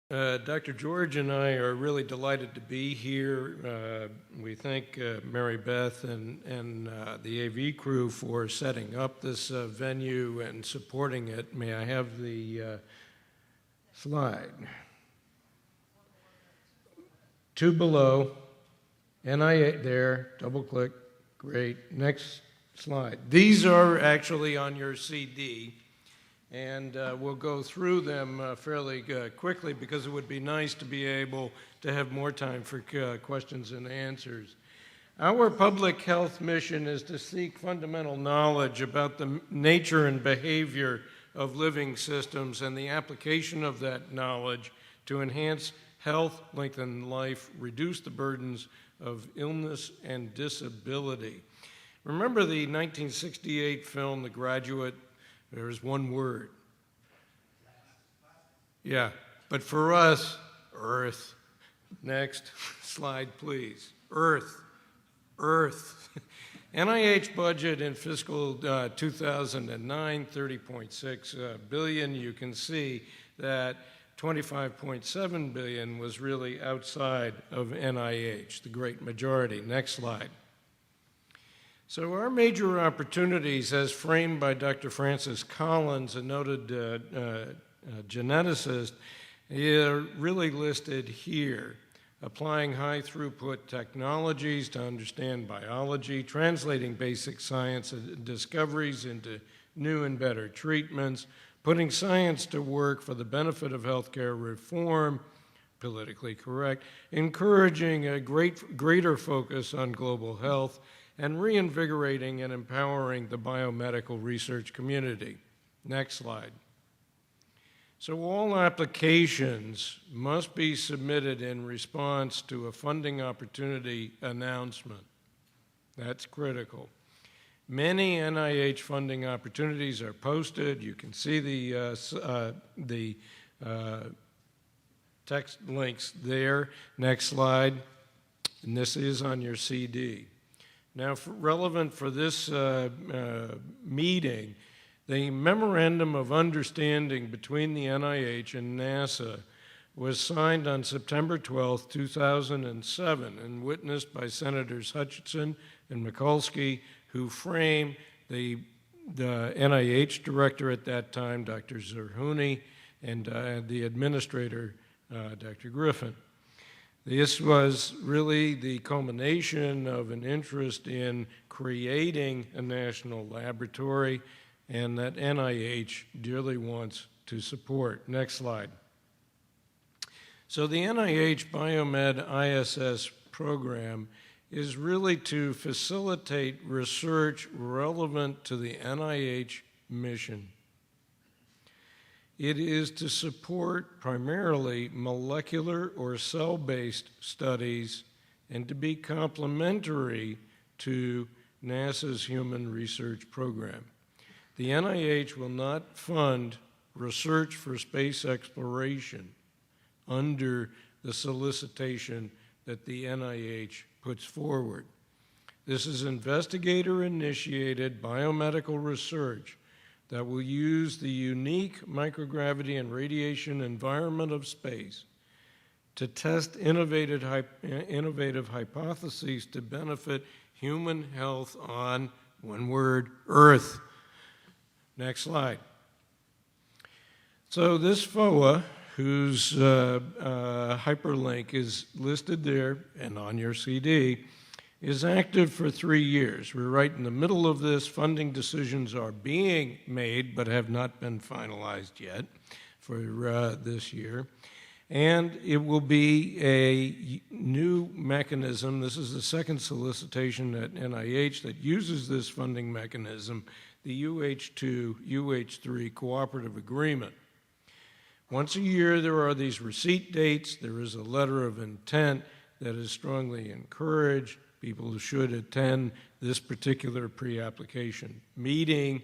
Dr. George and I are really delighted to be here. We thank Mary Beth and the AV crew for setting up this venue and supporting it. May I have the slide? Two below, NIH there, double click, great. Next slide. These are actually on your CD. And we'll go through them fairly quickly because it would be nice to be able to have more time for questions and answers. Our public health mission is to seek fundamental knowledge about the nature and behavior of living systems and the application of that knowledge to enhance health, lengthen life, reduce the burdens of illness and disability. Remember the 1968 film, The Graduate? There's one word. Yeah, but for us, Earth. Next slide, please. Earth. Earth. NIH budget in fiscal 2009, $30.6 billion. You can see that $25.7 billion was really outside of NIH, the great majority. Next slide. So our major opportunities, as framed by Dr. Francis Collins, a noted geneticist, are really listed here. Applying high-throughput technologies to understand biology, translating basic science discoveries into new and better treatments, putting science to work for the benefit of healthcare reform, politically correct, encouraging a greater focus on global health, and reinvigorating and empowering the biomedical research community. Next slide. So all applications must be submitted in response to a funding opportunity announcement. That's critical. Many NIH funding opportunities are posted. You can see the text links there. Next slide. And this is on your CD. Now, relevant for this meeting, the Memorandum of Understanding between the NIH and NASA was signed on September 12, 2007, and witnessed by Senators Hutchinson and Mikulski, who framed the NIH director at that time, Dr. Zerhouni, and the administrator, Dr. Griffin. This was really the culmination of an interest in creating a national laboratory and that NIH dearly wants to support. Next slide. So the NIH BioMed-ISS program is really to facilitate research relevant to the NIH mission. It is to support primarily molecular or cell-based studies and to be complementary to NASA's human research program. The NIH will not fund research for space exploration under the solicitation that the NIH puts forward. This is investigator-initiated biomedical research that will use the unique microgravity and radiation environment of space to test innovative hypotheses to benefit human health on, one word, Earth. Next slide. So this FOA, whose hyperlink is listed there and on your CD, is active for 3 years. We're right in the middle of this. Funding decisions are being made but have not been finalized yet for this year. And it will be a new mechanism. This is the second solicitation at NIH that uses this funding mechanism, the UH2, UH3 Cooperative Agreement. Once a year, there are these receipt dates. There is a letter of intent that is strongly encouraged. People should attend this particular pre-application meeting.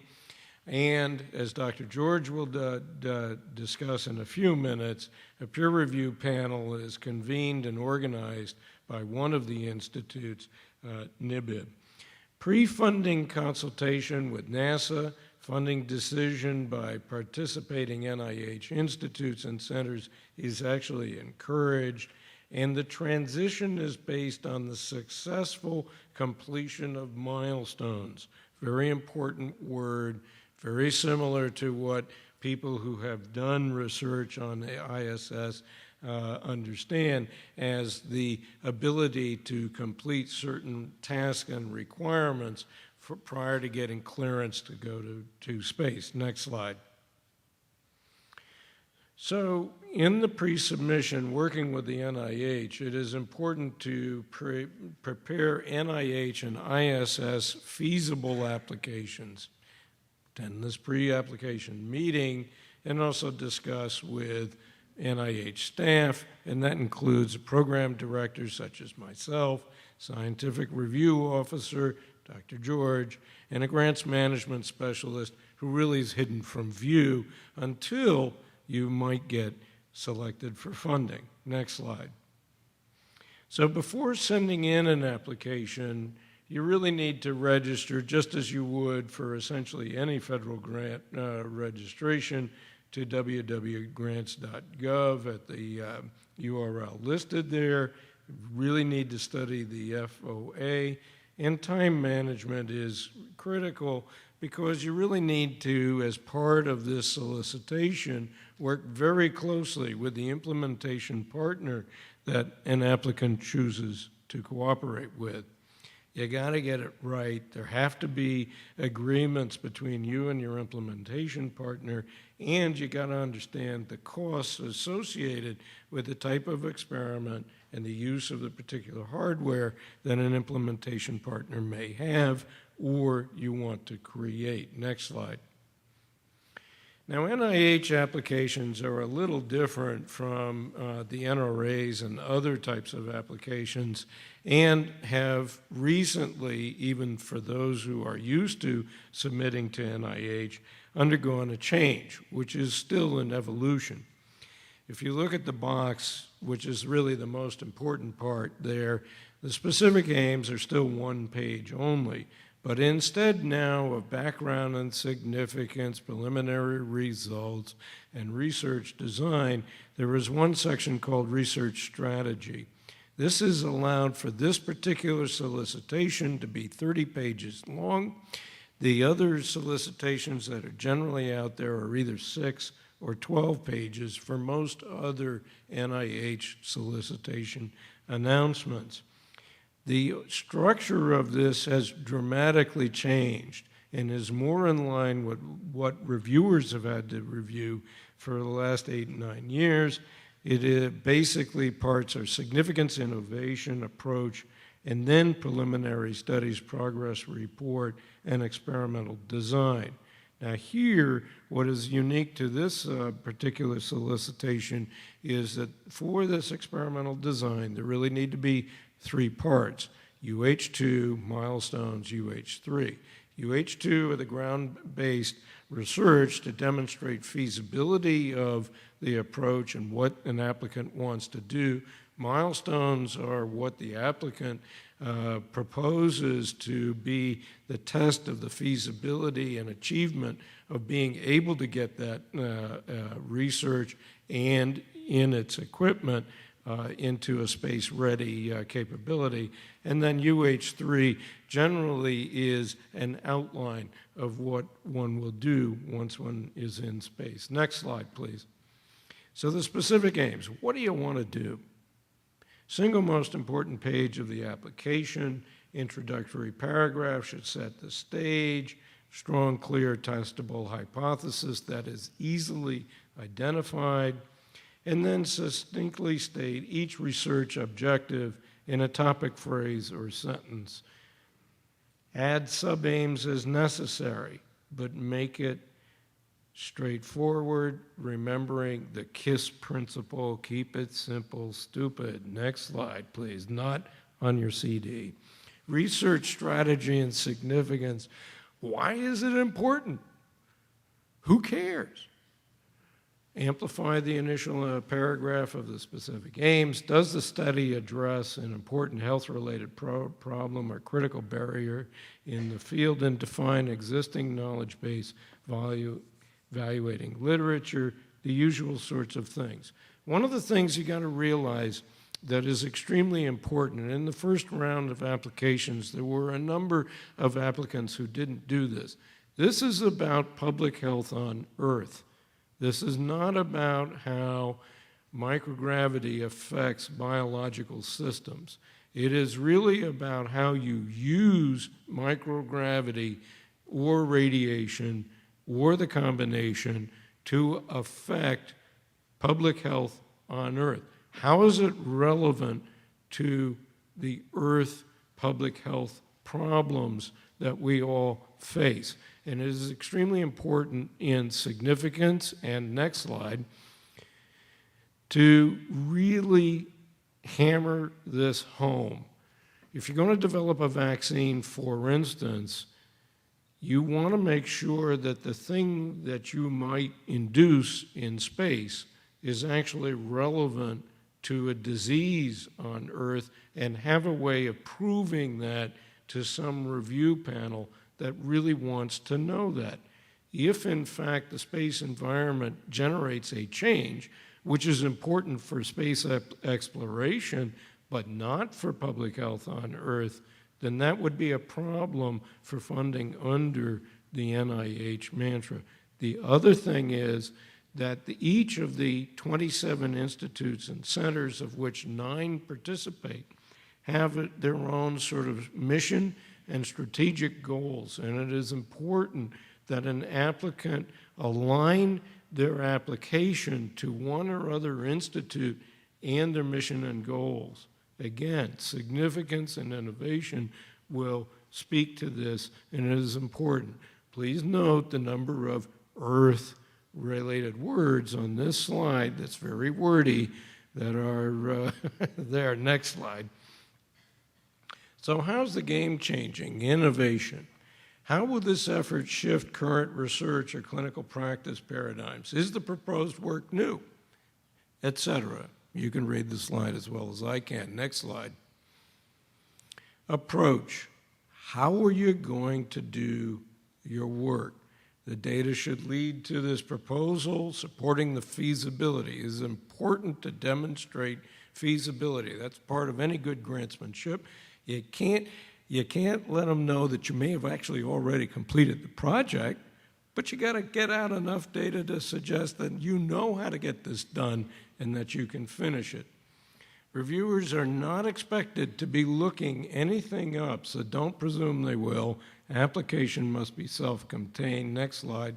And as Dr. George will discuss in a few minutes, a peer review panel is convened and organized by one of the institutes, NIBIB. Pre-funding consultation with NASA, Funding decision by participating NIH institutes and centers is actually encouraged, and the transition is based on the successful completion of milestones. Very important word, very similar to what people who have done research on the ISS understand as the ability to complete certain tasks and requirements prior to getting clearance to go to space. Next slide. So in the pre-submission, working with the NIH, it is important to prepare NIH and ISS feasible applications, attend this pre-application meeting, and also discuss with NIH staff, and that includes program directors such as myself, scientific review officer, Dr. George, and a grants management specialist who really is hidden from view until you might get selected for funding. Next slide. So before sending in an application, you really need to register just as you would for essentially any federal grant registration to www.grants.gov at the URL listed there. You really need to study the FOA, and time management is critical because you really need to, as part of this solicitation, work very closely with the implementation partner that an applicant chooses to cooperate with. You got to get it right. There have to be agreements between you and your implementation partner, and you got to understand the costs associated with the type of experiment and the use of the particular hardware that an implementation partner may have or you want to create. Next slide. Now, NIH applications are a little different from the NRAs and other types of applications, and have recently, even for those who are used to submitting to NIH, undergone a change, which is still an evolution. If you look at the box, which is really the most important part there, the specific aims are still one page only. But instead now of background and significance, preliminary results, and research design, there is one section called research strategy. This is allowed for this particular solicitation to be 30 pages long. The other solicitations that are generally out there are either 6 or 12 pages for most other NIH solicitation announcements. The structure of this has dramatically changed and is more in line with what reviewers have had to review for the last 8 and 9 years. It is basically parts are significance, innovation, approach, and then preliminary studies, progress report, and experimental design. Now here, what is unique to this particular solicitation is that for this experimental design, there really need to be 3 parts: UH2, milestones, UH3. UH2 are the ground-based research to demonstrate feasibility of the approach and what an applicant wants to do. Milestones are what the applicant proposes to be the test of the feasibility and achievement of being able to get that research and in its equipment into a space-ready capability. And then UH3 generally is an outline of what one will do once one is in space. Next slide, please. So the specific aims, what do you want to do? Single most important page of the application, introductory paragraph should set the stage, strong, clear, testable hypothesis that is easily identified, and then succinctly state each research objective in a topic phrase or sentence. Add sub-aims as necessary, but make it straightforward, remembering the KISS principle, keep it simple, stupid. Next slide, please, not on your CD. Research strategy and significance. Why is it important? Who cares? Amplify the initial paragraph of the specific aims. Does the study address an important health-related problem or critical barrier in the field, and define existing knowledge base, evaluating literature, the usual sorts of things. One of the things you got to realize that is extremely important, in the first round of applications, there were a number of applicants who didn't do this. This is about public health on Earth. This is not about how microgravity affects biological systems. It is really about how you use microgravity or radiation or the combination to affect public health on Earth. How is it relevant to the Earth public health problems that we all face? And it is extremely important in significance, and next slide, to really hammer this home. If you're going to develop a vaccine, for instance, you want to make sure that the thing that you might induce in space is actually relevant to a disease on Earth, and have a way of proving that to some review panel that really wants to know that. If, in fact, the space environment generates a change, which is important for space exploration, but not for public health on Earth, then that would be a problem for funding under the NIH mantra. The other thing is that each of the 27 institutes and centers, of which 9 participate, have their own sort of mission and strategic goals, and it is important that an applicant align their application to one or other institute and their mission and goals. Again, significance and innovation will speak to this, and it is important. Please note the number of Earth-related words on this slide that's very wordy that are there. Next slide. So how's the game changing? Innovation. How will this effort shift current research or clinical practice paradigms? Is the proposed work new? Etc. You can read the slide as well as I can. Next slide. Approach. How are you going to do your work? The data should lead to this proposal supporting the feasibility. It is important to demonstrate feasibility. That's part of any good grantsmanship. You can't let them know that you may have actually already completed the project, but you got to get out enough data to suggest that you know how to get this done and that you can finish it. Reviewers are not expected to be looking anything up, so don't presume they will. Application must be self-contained. Next slide.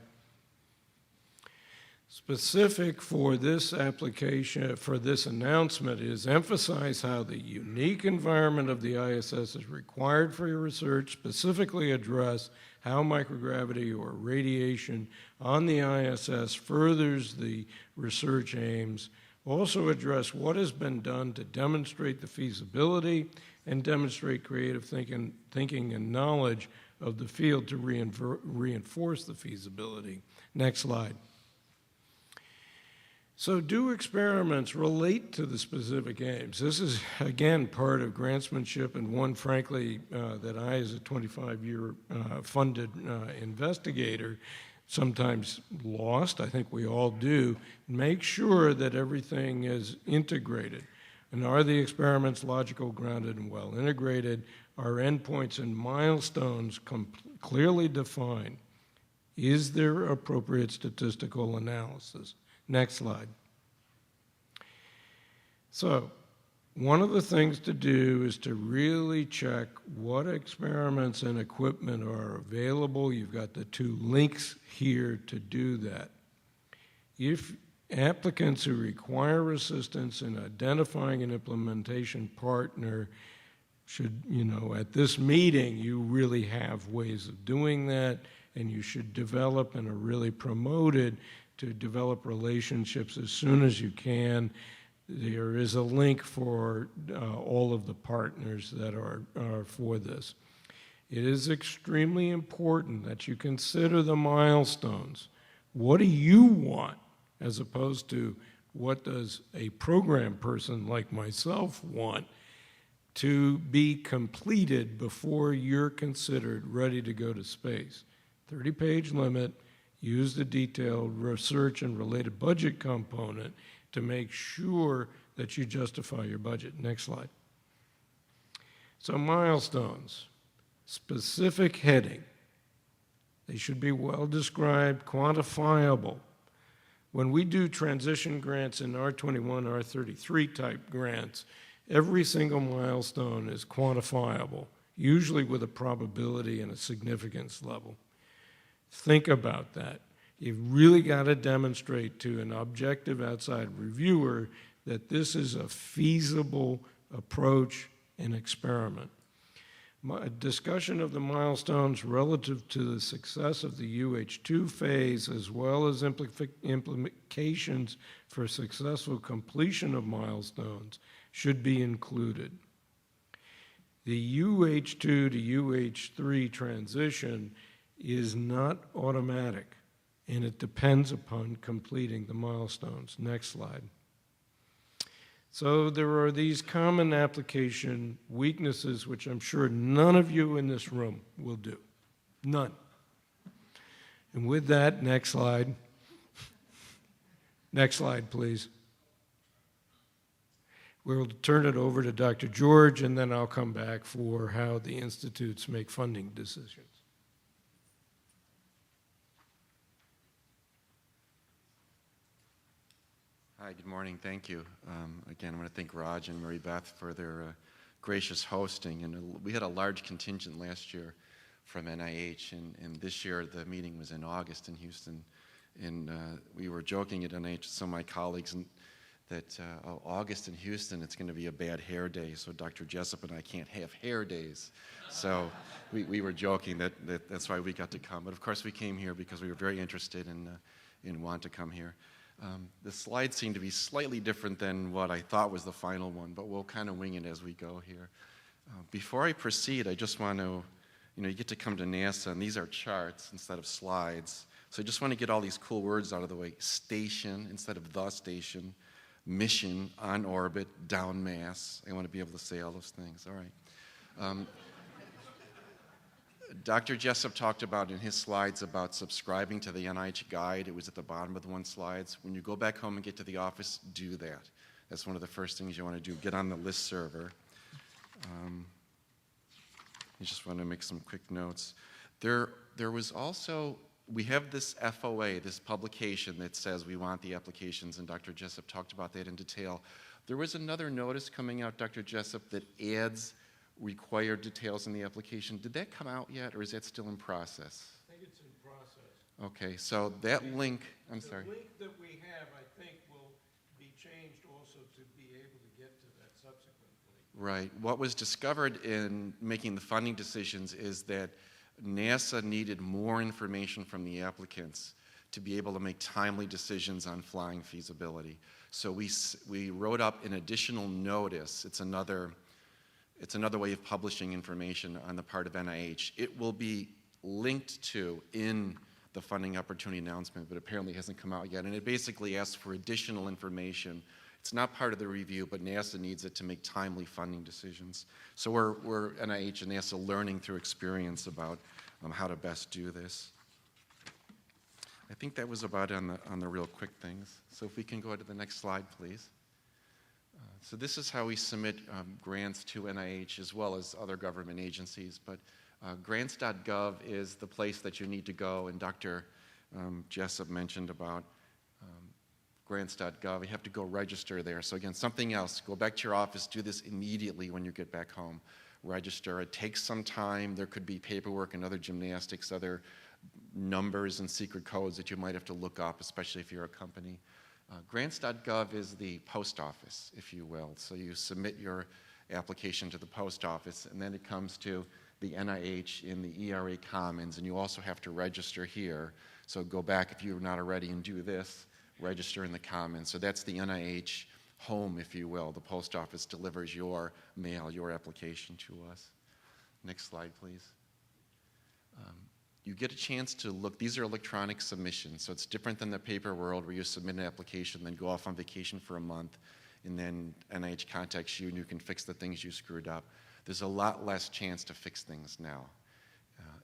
Specific for this application, for this announcement, is emphasize how the unique environment of the ISS is required for your research, specifically address how microgravity or radiation on the ISS furthers the research aims, also address what has been done to demonstrate the feasibility and demonstrate creative thinking and knowledge of the field to reinforce the feasibility. Next slide. So do experiments relate to the specific aims? This is, again, part of grantsmanship, and one, frankly, that I, as a 25-year funded investigator, sometimes lost. I think we all do. Make sure that everything is integrated. And are the experiments logical, grounded, and well integrated? Are endpoints and milestones clearly defined? Is there appropriate statistical analysis? Next slide. So, one of the things to do is to really check what experiments and equipment are available. You've got the 2 links here to do that. If applicants who require assistance in identifying an implementation partner should, at this meeting, you really have ways of doing that, and you should develop and are really promoted to develop relationships as soon as you can. There is a link for all of the partners that are for this. It is extremely important that you consider the milestones. What do you want? as opposed to what does a program person like myself want to be completed before you're considered ready to go to space. 30-page limit, use the detailed research and related budget component to make sure that you justify your budget. Next slide. So milestones, specific heading. They should be well described, quantifiable. When we do transition grants in R21, R33 type grants, every single milestone is quantifiable, usually with a probability and a significance level. Think about that. You've really got to demonstrate to an objective outside reviewer that this is a feasible approach and experiment. A discussion of the milestones relative to the success of the UH2 phase, as well as implications for successful completion of milestones, should be included. The UH2 to UH3 transition is not automatic, and it depends upon completing the milestones. Next slide. So there are these common application weaknesses, which I'm sure none of you in this room will do. None. And with that, next slide. Next slide, please. We'll turn it over to Dr. George, and then I'll come back for how the institutes make funding decisions. Hi, good morning. Thank you. Again, I want to thank Raj and Mary Beth for their gracious hosting. And we had a large contingent last year from NIH, and this year the meeting was in August in Houston. And we were joking at NIH with some of my colleagues that August in Houston, it's going to be a bad hair day, so Dr. Jessup and I can't have hair days. So we were joking that's why we got to come. But of course we came here because we were very interested in want to come here. The slides seem to be slightly different than what I thought was the final one, but we'll kind of wing it as we go here. Before I proceed, I just want to, you get to come to NASA, and these are charts instead of slides. So I just want to get all these cool words out of the way. Station instead of the station. Mission, on orbit, down mass. I want to be able to say all those things. All right. Dr. Jessup talked about in his slides about subscribing to the NIH guide. It was at the bottom of the one slides. When you go back home and get to the office, do that. That's one of the first things you want to do. Get on the list server. I just want to make some quick notes. There was also, we have this FOA, this publication that says we want the applications, and Dr. Jessup talked about that in detail. There was another notice coming out, Dr. Jessup, that adds required details in the application. Did that come out yet, or is that still in process? I think it's in process. Okay, so that link, I'm sorry. The link that we have, I think, will be changed also to be able to get to that subsequently. Right. What was discovered in making the funding decisions is that NASA needed more information from the applicants to be able to make timely decisions on flying feasibility. So we wrote up an additional notice. It's another way of publishing information on the part of NIH. It will be linked to in the funding opportunity announcement, but apparently hasn't come out yet. And it basically asks for additional information. It's not part of the review, but NASA needs it to make timely funding decisions. So we're NIH and NASA learning through experience about how to best do this. I think that was about on the real quick things. So if we can go to the next slide, please. So this is how we submit grants to NIH as well as other government agencies. But grants.gov is the place that you need to go, and Dr. Jessup mentioned about grants.gov. You have to go register there. So again, something else. Go back to your office. Do this immediately when you get back home. Register. It takes some time. There could be paperwork and other gymnastics, other numbers and secret codes that you might have to look up, especially if you're a company. Grants.gov is the post office, if you will. So you submit your application to the post office, and then it comes to the NIH in the ERA Commons, and you also have to register here. So go back if you're not already and do this, register in the Commons. So that's the NIH home, if you will. The post office delivers your mail, your application to us. Next slide, please. you get a chance to look. These are electronic submissions, so it's different than the paper world where you submit an application, then go off on vacation for a month, and then NIH contacts you and you can fix the things you screwed up. There's a lot less chance to fix things now.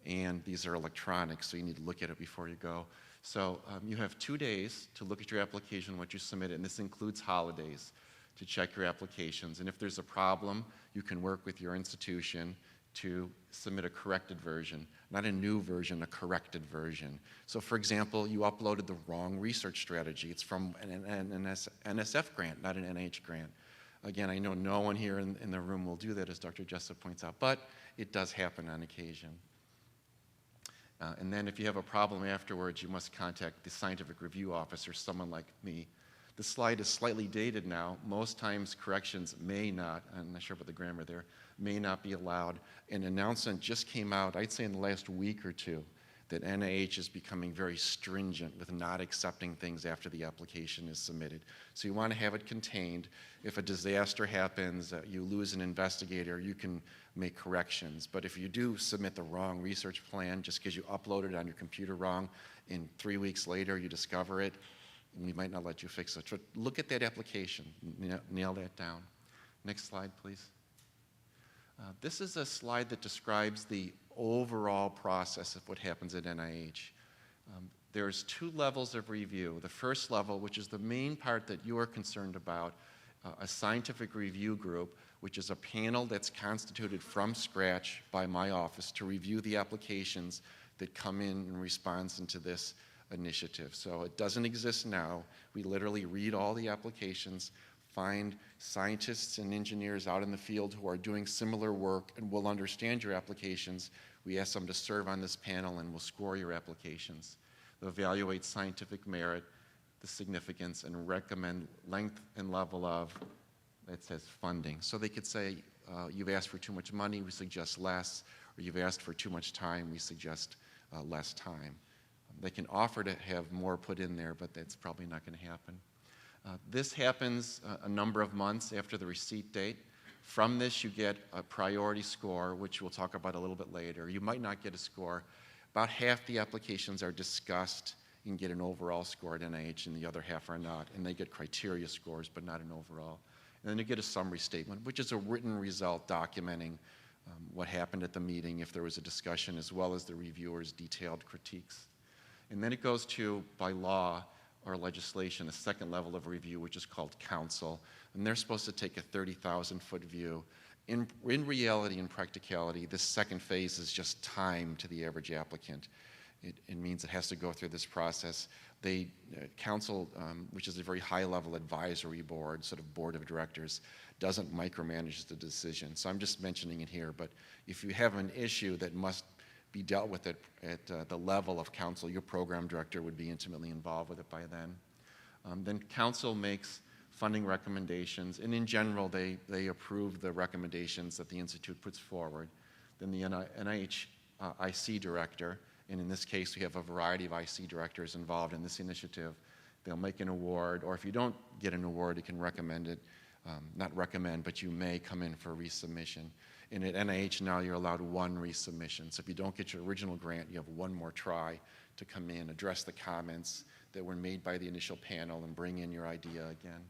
And these are electronic, so you need to look at it before you go. So you have 2 days to look at your application, what you submitted, and this includes holidays to check your applications. And if there's a problem, you can work with your institution to submit a corrected version, not a new version, a corrected version. So for example, you uploaded the wrong research strategy. It's from an NSF grant, not an NIH grant. Again, I know no one here in the room will do that, as Dr. Jessup points out, but it does happen on occasion. And then if you have a problem afterwards, you must contact the scientific review officer, someone like me. The slide is slightly dated now. Most times corrections may not, I'm not sure about the grammar there, may not be allowed. An announcement just came out, I'd say in the last week or two, that NIH is becoming very stringent with not accepting things after the application is submitted. So you want to have it contained. If a disaster happens, you lose an investigator, you can make corrections. But if you do submit the wrong research plan just because you uploaded it on your computer wrong, and 3 weeks later you discover it, we might not let you fix it. So look at that application, nail that down. Next slide, please. This is a slide that describes the overall process of what happens at NIH. There's 2 levels of review. The first level, which is the main part that you are concerned about, a scientific review group, which is a panel that's constituted from scratch by my office to review the applications that come in response into this initiative. So it doesn't exist now. We literally read all the applications, find scientists and engineers out in the field who are doing similar work and will understand your applications. We ask them to serve on this panel and we'll score your applications. They'll evaluate scientific merit, the significance, and recommend length and level of, it says funding. So they could say, you've asked for too much money, we suggest less, or you've asked for too much time, we suggest less time. They can offer to have more put in there, but that's probably not going to happen. This happens a number of months after the receipt date. From this, you get a priority score, which we'll talk about a little bit later. You might not get a score. About half the applications are discussed and get an overall score at NIH, and the other half are not. And they get criteria scores, but not an overall. And then you get a summary statement, which is a written result documenting what happened at the meeting, if there was a discussion, as well as the reviewer's detailed critiques. And then it goes to, by law or legislation, a second level of review, which is called council. And they're supposed to take a 30,000-foot view. In reality and practicality, this second phase is just time to the average applicant. It means it has to go through this process. Council, which is a very high-level advisory board, sort of board of directors, doesn't micromanage the decision. So I'm just mentioning it here. But if you have an issue that must be dealt with at the level of council, your program director would be intimately involved with it by then. Then council makes funding recommendations, and in general, they approve the recommendations that the institute puts forward. Then the NIH IC director, and in this case, we have a variety of IC directors involved in this initiative. They'll make an award, or if you don't get an award, you can recommend it. Not recommend, but you may come in for resubmission. And at NIH now, you're allowed 1 resubmission. So if you don't get your original grant, you have 1 more try to come in, address the comments that were made by the initial panel, and bring in your idea again.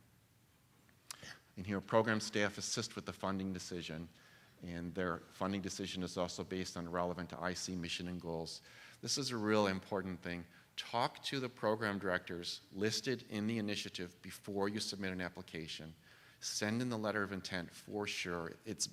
And here, program staff assist with the funding decision, and their funding decision is also based on relevant to IC mission and goals. This is a real important thing. Talk to the program directors listed in the initiative before you submit an application. Send in the letter of intent for sure. It's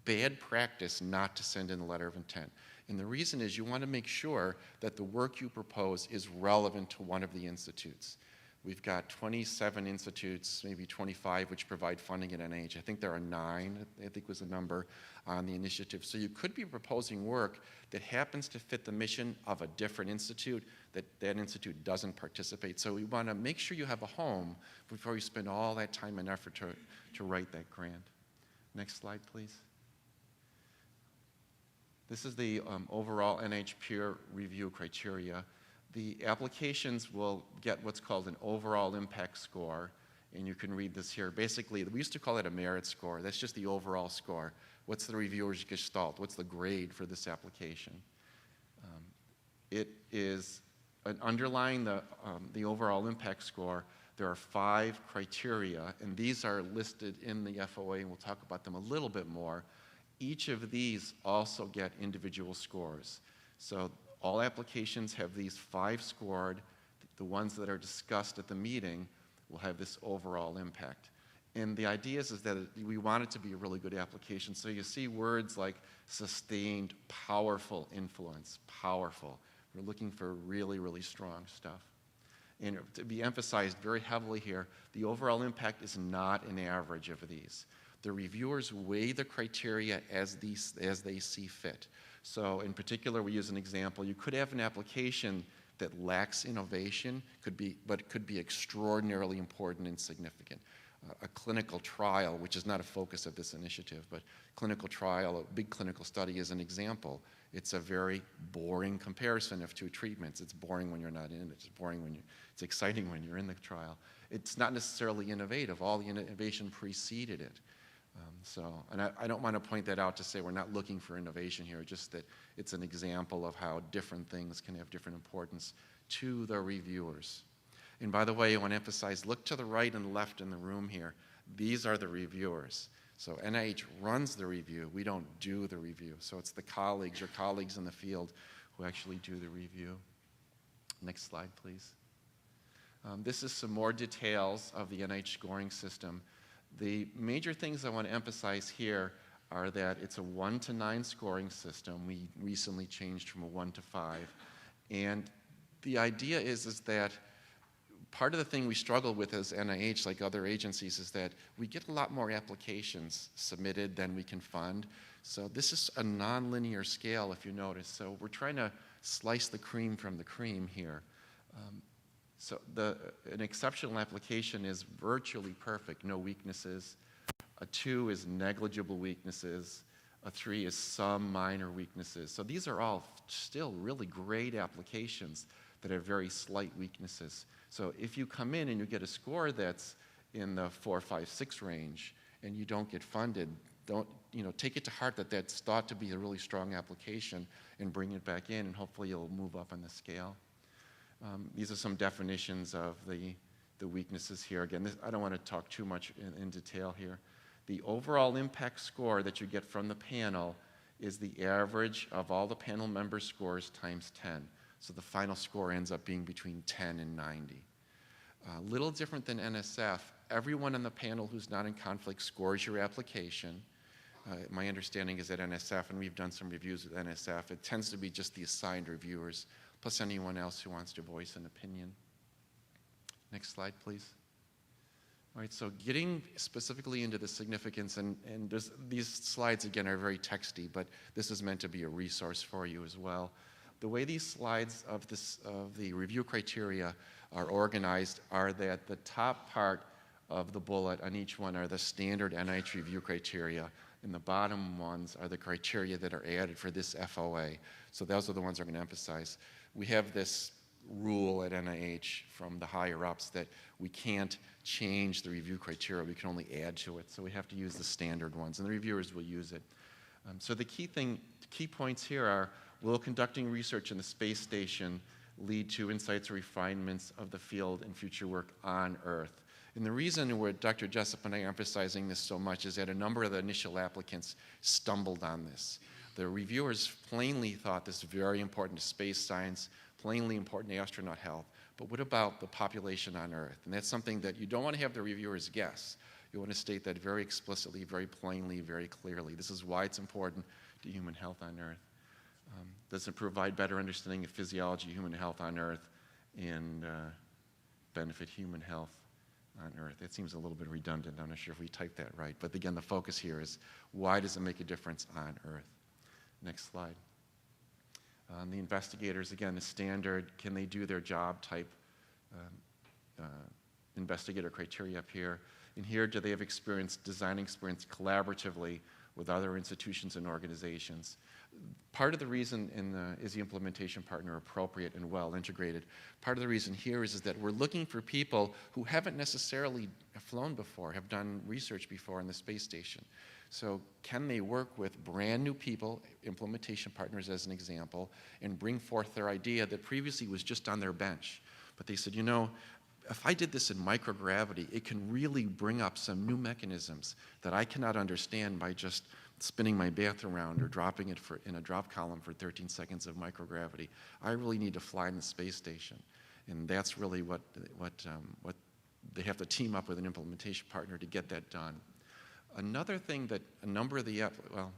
bad practice not to send in the letter of intent. And the reason is you want to make sure that the work you propose is relevant to one of the institutes. We've got 27 institutes, maybe 25, which provide funding at NIH. I think there are 9, I think was the number on the initiative. So you could be proposing work that happens to fit the mission of a different institute, that institute doesn't participate. So we want to make sure you have a home before you spend all that time and effort to write that grant. Next slide, please. This is the overall NIH peer review criteria. The applications will get what's called an overall impact score, and you can read this here. Basically, we used to call it a merit score. That's just the overall score. What's the reviewer's gestalt? What's the grade for this application? It is underlying the overall impact score. There are 5 criteria, and these are listed in the FOA, and we'll talk about them a little bit more. Each of these also get individual scores. So all applications have these 5 scored. The ones that are discussed at the meeting will have this overall impact. And the idea is that we want it to be a really good application. So you see words like sustained, powerful influence, powerful. We're looking for really, really strong stuff. And to be emphasized very heavily here, the overall impact is not an average of these. The reviewers weigh the criteria as they see fit. So in particular, we use an example. You could have an application that lacks innovation, but could be extraordinarily important and significant. A clinical trial, which is not a focus of this initiative, but clinical trial, a big clinical study is an example. It's a very boring comparison of 2 treatments. It's boring when you're not in it. It's boring when it's exciting when you're in the trial. It's not necessarily innovative. All the innovation preceded it. And I don't want to point that out to say we're not looking for innovation here, just that it's an example of how different things can have different importance to the reviewers. And by the way, I want to emphasize, look to the right and left in the room here. These are the reviewers. So NIH runs the review. We don't do the review. So it's the colleagues, your colleagues in the field, who actually do the review. Next slide, please. This is some more details of the NIH scoring system. The major things I want to emphasize here are that it's a 1 to 9 scoring system. We recently changed from a 1 to 5. And the idea is that part of the thing we struggle with as NIH, like other agencies, is that we get a lot more applications submitted than we can fund. So this is a nonlinear scale, if you notice. So we're trying to slice the cream from the cream here. So an exceptional application is virtually perfect, no weaknesses. A 2 is negligible weaknesses. A 3 is some minor weaknesses. So these are all still really great applications that have very slight weaknesses. So if you come in and you get a score that's in the 4, 5, 6 range and you don't get funded, take it to heart that that's thought to be a really strong application and bring it back in, and hopefully you'll move up on the scale. These are some definitions of the weaknesses here. Again, I don't want to talk too much in detail here. The overall impact score that you get from the panel is the average of all the panel member scores times 10. So the final score ends up being between 10 and 90. A little different than NSF. Everyone on the panel who's not in conflict scores your application. My understanding is that NSF, and we've done some reviews with NSF, it tends to be just the assigned reviewers, plus anyone else who wants to voice an opinion. Next slide, please. All right, so getting specifically into the significance, and these slides, again, are very texty, but this is meant to be a resource for you as well. The way these slides of the review criteria are organized are that the top part of the bullet on each one are the standard NIH review criteria, and the bottom ones are the criteria that are added for this FOA. So those are the ones I'm going to emphasize. We have this rule at NIH from the higher ups that we can't change the review criteria, we can only add to it, so we have to use the standard ones, and the reviewers will use it. So the key points here are, will conducting research in the space station lead to insights or refinements of the field and future work on Earth? And the reason where Dr. Jessup and I are emphasizing this so much is that a number of the initial applicants stumbled on this. The reviewers plainly thought this was very important to space science, plainly important to astronaut health, but what about the population on Earth? And that's something that you don't want to have the reviewers guess. You want to state that very explicitly, very plainly, very clearly. This is why it's important to human health on Earth. Does it provide better understanding of physiology, human health on Earth, and benefit human health on Earth? That seems a little bit redundant. I'm not sure if we typed that right. But again, the focus here is, why does it make a difference on Earth? Next slide. The investigators, again, the standard, can they do their job type investigator criteria up here. And here, do they have design experience collaboratively with other institutions and organizations? part of the reason is the implementation partner appropriate and well integrated? Part of the reason here is that we're looking for people who haven't necessarily flown before, have done research before on the space station. So can they work with brand new people, implementation partners as an example, and bring forth their idea that previously was just on their bench? But they said, you know, if I did this in microgravity, it can really bring up some new mechanisms that I cannot understand by just spinning my bath around or dropping it in a drop column for 13 seconds of microgravity. I really need to fly in the space station. And that's really what they have to team up with an implementation partner to get that done. Another thing that a number of the, well,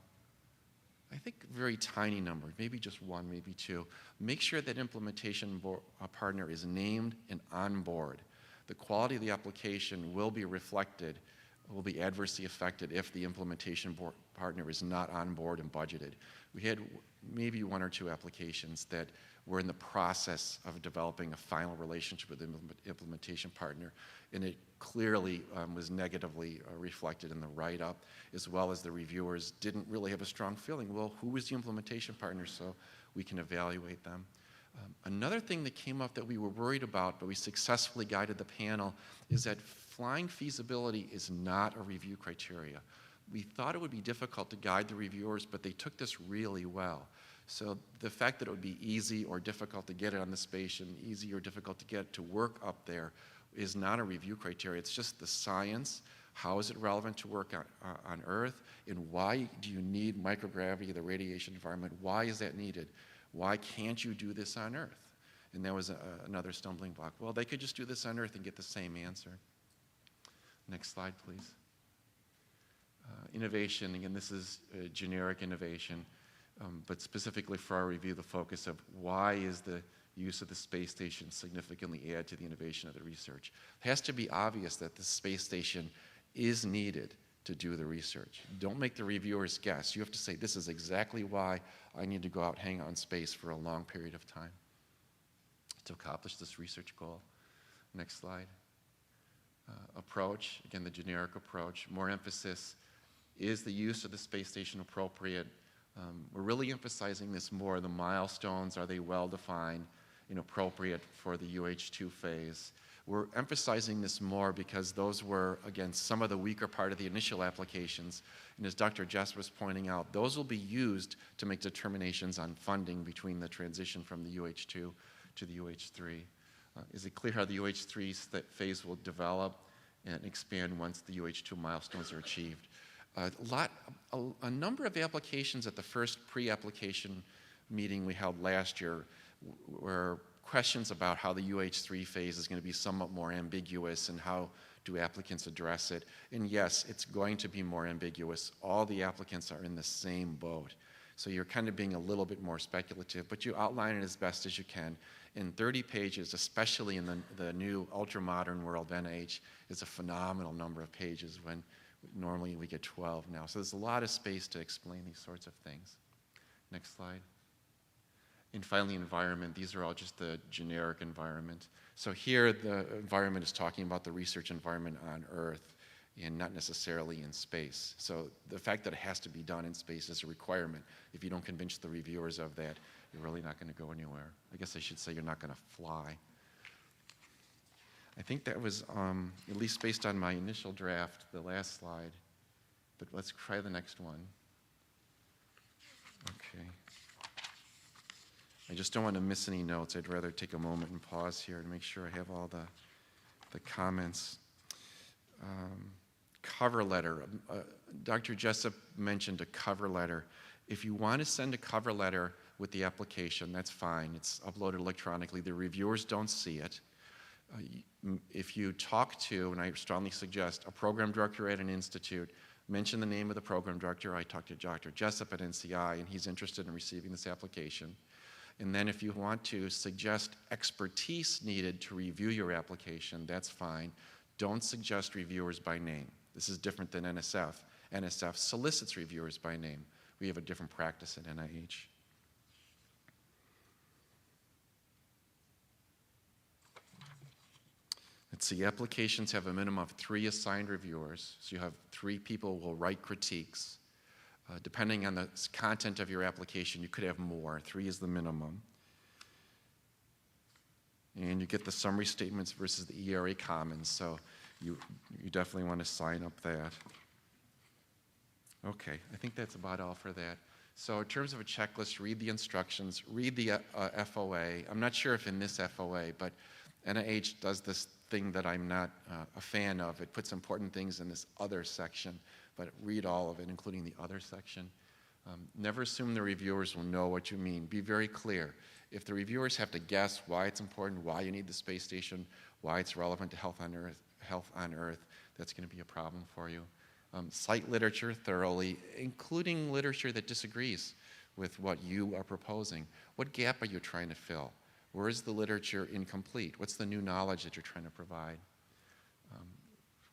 I think a very tiny number, maybe just one, maybe two, make sure that implementation partner is named and on board. The quality of the application will be reflected, will be adversely affected if the implementation partner is not on board and budgeted. We had maybe one or two applications that were in the process of developing a final relationship with the implementation partner, and it clearly was negatively reflected in the write-up, as well as the reviewers didn't really have a strong feeling, well, who is the implementation partner so we can evaluate them. Another thing that came up that we were worried about, but we successfully guided the panel, is that flying feasibility is not a review criteria. We thought it would be difficult to guide the reviewers, but they took this really well. So the fact that it would be easy or difficult to get it on the station, easy or difficult to get to work up there, is not a review criteria. It's just the science. How is it relevant to work on Earth? And why do you need microgravity, the radiation environment? Why is that needed? Why can't you do this on Earth? And that was another stumbling block. Well, they could just do this on Earth and get the same answer. Next slide, please. Innovation, again, this is generic innovation, but specifically for our review, the focus of why is the use of the space station significantly add to the innovation of the research. It has to be obvious that the space station is needed to do the research. Don't make the reviewers guess. You have to say, this is exactly why I need to go out and hang out in space for a long period of time to accomplish this research goal. Next slide. Approach, again, the generic approach. More emphasis, is the use of the space station appropriate? We're really emphasizing this more. The milestones, are they well-defined and appropriate for the UH2 phase? We're emphasizing this more because those were, again, some of the weaker part of the initial applications. And as Dr. Jessup was pointing out, those will be used to make determinations on funding between the transition from the UH2 to the UH3. Is it clear how the UH3 phase will develop and expand once the UH2 milestones are achieved? A number of applications at the first pre-application meeting we held last year were questions about how the UH3 phase is going to be somewhat more ambiguous and how do applicants address it. And yes, it's going to be more ambiguous. All the applicants are in the same boat. So you're kind of being a little bit more speculative, but you outline it as best as you can. In 30 pages, especially in the new ultra-modern world, NH, is a phenomenal number of pages when normally we get 12 now. So there's a lot of space to explain these sorts of things. Next slide. And finally, environment. These are all just the generic environment. So here, the environment is talking about the research environment on Earth and not necessarily in space. So the fact that it has to be done in space is a requirement. If you don't convince the reviewers of that, you're really not going to go anywhere. I guess I should say you're not going to fly. I think that was, at least based on my initial draft, the last slide. But let's try the next one. Okay. I just don't want to miss any notes. I'd rather take a moment and pause here to make sure I have all the comments. Cover letter. Dr. Jessup mentioned a cover letter. If you want to send a cover letter with the application, that's fine. It's uploaded electronically. The reviewers don't see it. If you talk to, and I strongly suggest, a program director at an institute, mention the name of the program director. I talked to Dr. Jessup at NCI, and he's interested in receiving this application. And then if you want to suggest expertise needed to review your application, that's fine. Don't suggest reviewers by name. This is different than NSF. NSF solicits reviewers by name. We have a different practice at NIH. Let's see, applications have a minimum of 3 assigned reviewers. So you have 3 people who will write critiques. Depending on the content of your application, you could have more. 3 is the minimum. And you get the summary statements versus the ERA Commons, so you definitely want to sign up that. Okay, I think that's about all for that. So in terms of a checklist, read the instructions, read the FOA. I'm not sure if in this FOA, but NIH does this thing that I'm not a fan of. It puts important things in this other section, but read all of it, including the other section. Never assume the reviewers will know what you mean. Be very clear. If the reviewers have to guess why it's important, why you need the space station, why it's relevant to health on Earth, that's going to be a problem for you. Cite literature thoroughly, including literature that disagrees with what you are proposing. What gap are you trying to fill? Where is the literature incomplete? What's the new knowledge that you're trying to provide?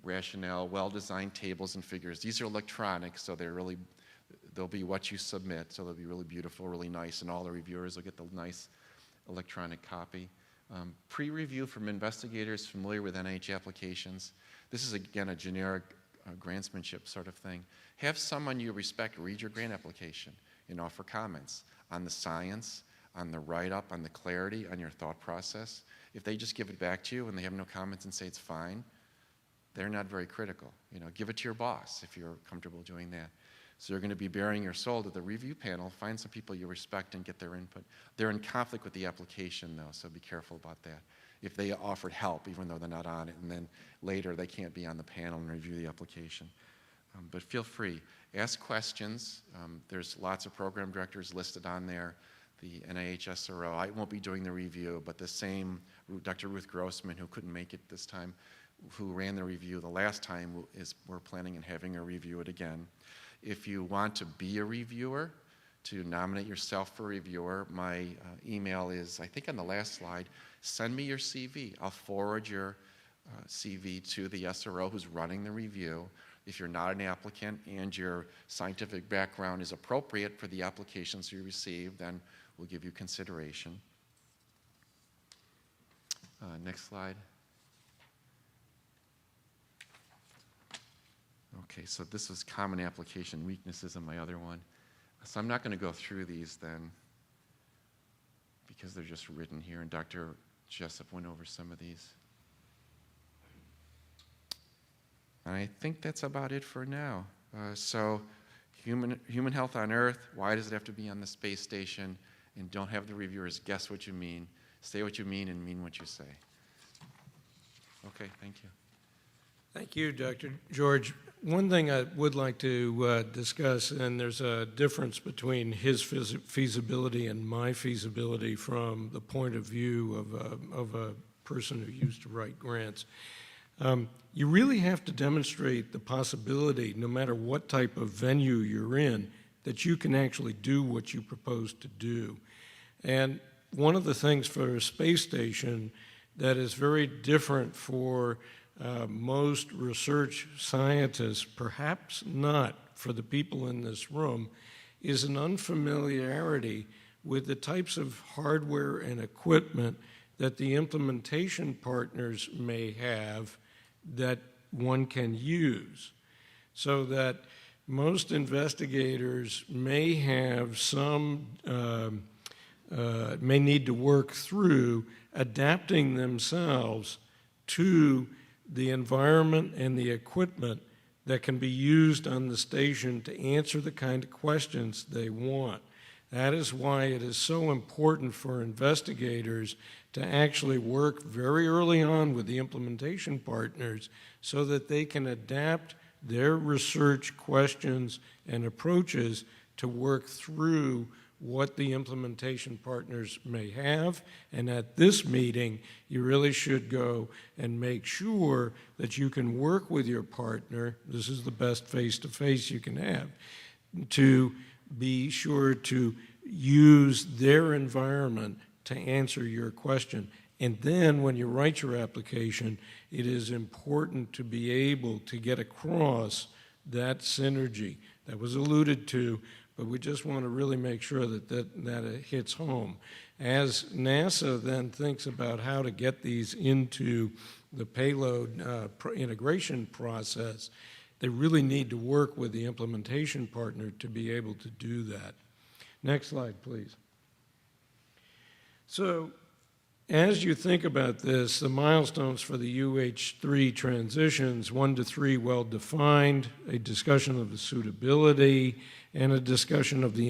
Rationale, well-designed tables and figures. These are electronic, so they'll be what you submit, so they'll be really beautiful, really nice, and all the reviewers will get the nice electronic copy. Pre-review from investigators familiar with NIH applications. This is, again, a generic grantsmanship sort of thing. Have someone you respect read your grant application and offer comments on the science, on the write-up, on the clarity, on your thought process. If they just give it back to you and they have no comments and say it's fine, they're not very critical. Give it to your boss if you're comfortable doing that. So you're going to be bearing your soul to the review panel. Find some people you respect and get their input. They're in conflict with the application, though, so be careful about that. If they offered help, even though they're not on it, and then later they can't be on the panel and review the application. But feel free. Ask questions. There's lots of program directors listed on there. The NIH SRO, I won't be doing the review, but the same Dr. Ruth Grossman, who couldn't make it this time, who ran the review the last time, we're planning on having her review it again. If you want to be a reviewer, to nominate yourself for reviewer, my email is, I think on the last slide, send me your CV. I'll forward your CV to the SRO who's running the review. If you're not an applicant and your scientific background is appropriate for the applications you receive, then we'll give you consideration. Next slide. Okay, so this was common application weaknesses in my other one. So I'm not going to go through these then because they're just written here, and Dr. Jessup went over some of these. And I think that's about it for now. So human health on Earth, why does it have to be on the space station? And don't have the reviewers guess what you mean. Say what you mean and mean what you say. Okay, thank you. Thank you, Dr. George. One thing I would like to discuss, and there's a difference between his feasibility and my feasibility from the point of view of a person who used to write grants. You really have to demonstrate the possibility, no matter what type of venue you're in, that you can actually do what you propose to do. And one of the things for a space station that is very different for most research scientists, perhaps not for the people in this room, is an unfamiliarity with the types of hardware and equipment that the implementation partners may have that one can use. So that most investigators may have may need to work through adapting themselves to the environment and the equipment that can be used on the station to answer the kind of questions they want. That is why it is so important for investigators to actually work very early on with the implementation partners so that they can adapt their research questions and approaches to work through what the implementation partners may have. And at this meeting, you really should go and make sure that you can work with your partner. This is the best face-to-face you can have, to be sure to use their environment to answer your question. And then when you write your application, it is important to be able to get across that synergy that was alluded to, but we just want to really make sure that it hits home. As NASA then thinks about how to get these into the payload integration process, They really need to work with the implementation partner to be able to do that. Next slide, please. So, as you think about this, the milestones for the UH3 transitions, 1 to 3 well-defined, a discussion of the suitability, and a discussion of the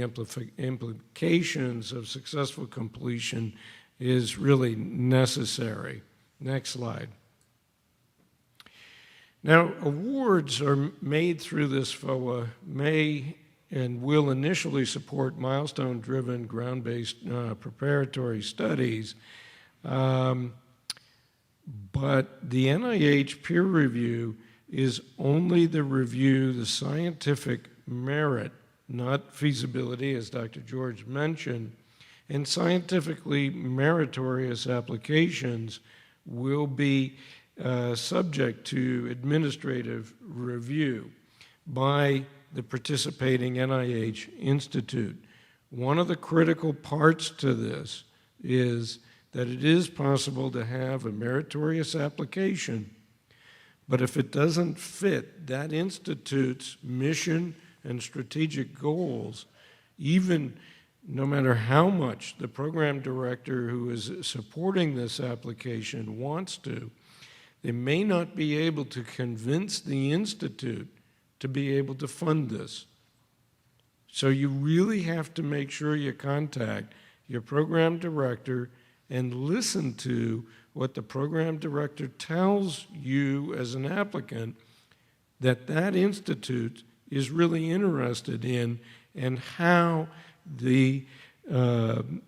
implications of successful completion is really necessary. Next slide. Now, awards are made through this FOA may and will initially support milestone-driven, ground-based preparatory studies, but the NIH peer review is only the review, the scientific merit, not feasibility, as Dr. George mentioned, and scientifically meritorious applications will be subject to administrative review by the participating NIH institute. One of the critical parts to this is that it is possible to have a meritorious application, but if it doesn't fit that institute's mission and strategic goals, even no matter how much the program director who is supporting this application wants to, they may not be able to convince the institute to be able to fund this. So you really have to make sure you contact your program director and listen to what the program director tells you as an applicant that that institute is really interested in, and how the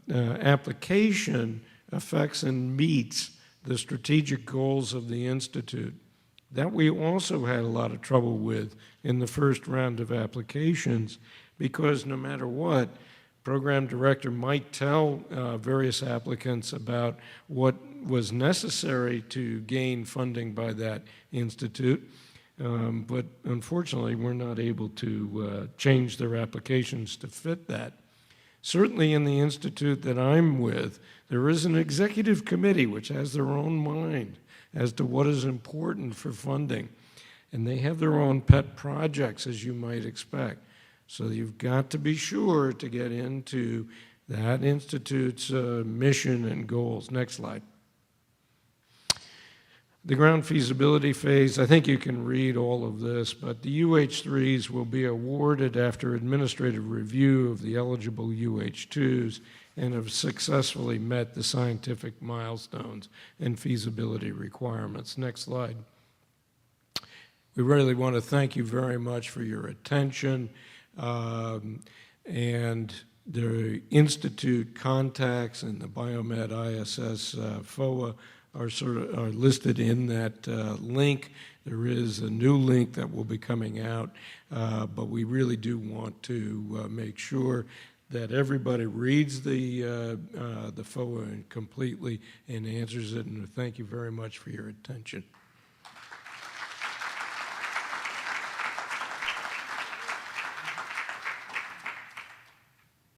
application affects and meets the strategic goals of the institute. That we also had a lot of trouble with in the first round of applications, because no matter what, program director might tell various applicants about what was necessary to gain funding by that institute, but unfortunately we're not able to change their applications to fit that. Certainly in the institute that I'm with, there is an executive committee which has their own mind as to what is important for funding. And they have their own pet projects, as you might expect. So you've got to be sure to get into that institute's mission and goals. Next slide. The ground feasibility phase, I think you can read all of this, but the UH3s will be awarded after administrative review of the eligible UH2s and have successfully met the scientific milestones and feasibility requirements. Next slide. We really want to thank you very much for your attention, and the Institute contacts and the BioMed-ISS FOA are listed in that link. There is a new link that will be coming out, but we really do want to make sure that everybody reads the FOA completely and answers it, and thank you very much for your attention.